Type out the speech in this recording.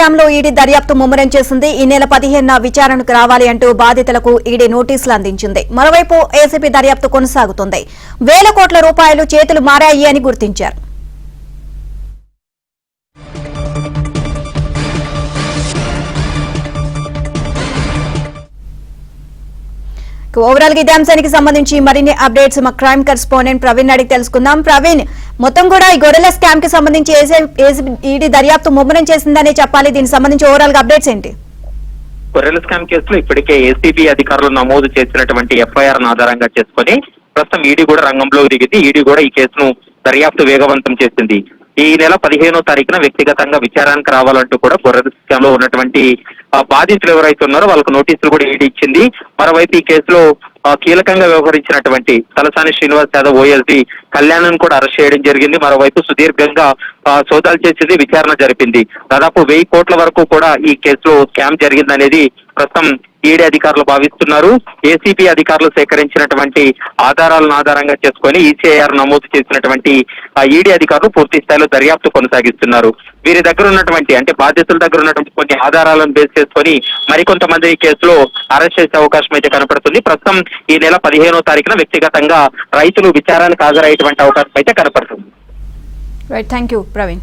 లో ఈడీ దర్యాప్తు ముమ్మరం చేసింది. ఈ నెల 15న విచారణకు రావాలి అంటూ బాధితులకు ఈడీ నోటీసులు అందించింది. మరోవైపు ఏసీబీ దర్యాప్తు కొనసాగుతుంది. వేల కోట్ల రూపాయలు చేతులు మారాయి అని గుర్తించారు. ఓవరాల్ గా ఇదే అంశానికి సంబంధించి మరిన్ని అప్డేట్స్ మా క్రైమ్ కరెస్పాండెంట్ ప్రవీణ్ అడిగి తెలుసుకుందాం. ప్రవీణ్, మొత్తం కూడా ఈ గొర్రెల స్కామ్ కి సంబంధించి ఈడీ దర్యాప్తు ముమ్మరం చేసిందనే చెప్పాలి. దీనికి సంబంధించి ఓవరాల్ గా అప్డేట్స్ ఏంటి? గొర్రెల స్కామ్ కేసులో ఇప్పటికే ఏసీబీ అధికారులు నమోదు చేసినటువంటి ఎఫ్ఐఆర్ ఆధారంగా చేసుకుని ప్రస్తుతం ఈడీ కూడా రంగంలో దిగింది. ఈడీ కూడా ఈ కేసును దర్యాప్తు వేగవంతం చేసింది. ఈ నెల 15వ తారీఖున వ్యక్తిగతంగా విచారణకు రావాలంటూ కూడా గొర్రెల స్కామ్ లో ఉన్నటువంటి బాధితులు ఎవరైతే ఉన్నారో వాళ్ళకు నోటీసులు కూడా ఈడీ ఇచ్చింది. మరోవైపు ఈ కేసులో కీలకంగా వ్యవహరించినటువంటి తలసాని శ్రీనివాస్ యాదవ్ ఓఎస్డీ కళ్యాణ్ కూడా అరెస్ట్ చేయడం జరిగింది. మరోవైపు సుదీర్ఘంగా సోదాలు చేసింది, విచారణ జరిపింది. దాదాపు 1000 కోట్ల వరకు కూడా ఈ కేసులో స్కామ్ జరిగిందనేది ప్రస్తుతం ఈడీ అధికారులు భావిస్తున్నారు. ఏసీబీ అధికారులు సేకరించినటువంటి ఆధారాలను ఆధారంగా చేసుకొని ఈసీఐఆర్ నమోదు చేసినటువంటి ఈడీ అధికారులు పూర్తి స్థాయిలో దర్యాప్తు కొనసాగిస్తున్నారు. వీరి దగ్గర ఉన్నటువంటి అంటే బాధితుల దగ్గర ఉన్నటువంటి కొన్ని ఆధారాలను బేస్ చేసుకొని మరికొంతమంది ఈ కేసులో అరెస్ట్ చేసే అవకాశం అయితే కనపడుతుంది. ప్రస్తుతం ఈ నెల 15వ తారీఖున వ్యక్తిగతంగా రైతులు విచారణకు హాజరయ్యేటువంటి అవకాశం అయితే కనపడుతుంది. Right, thank you Praveen.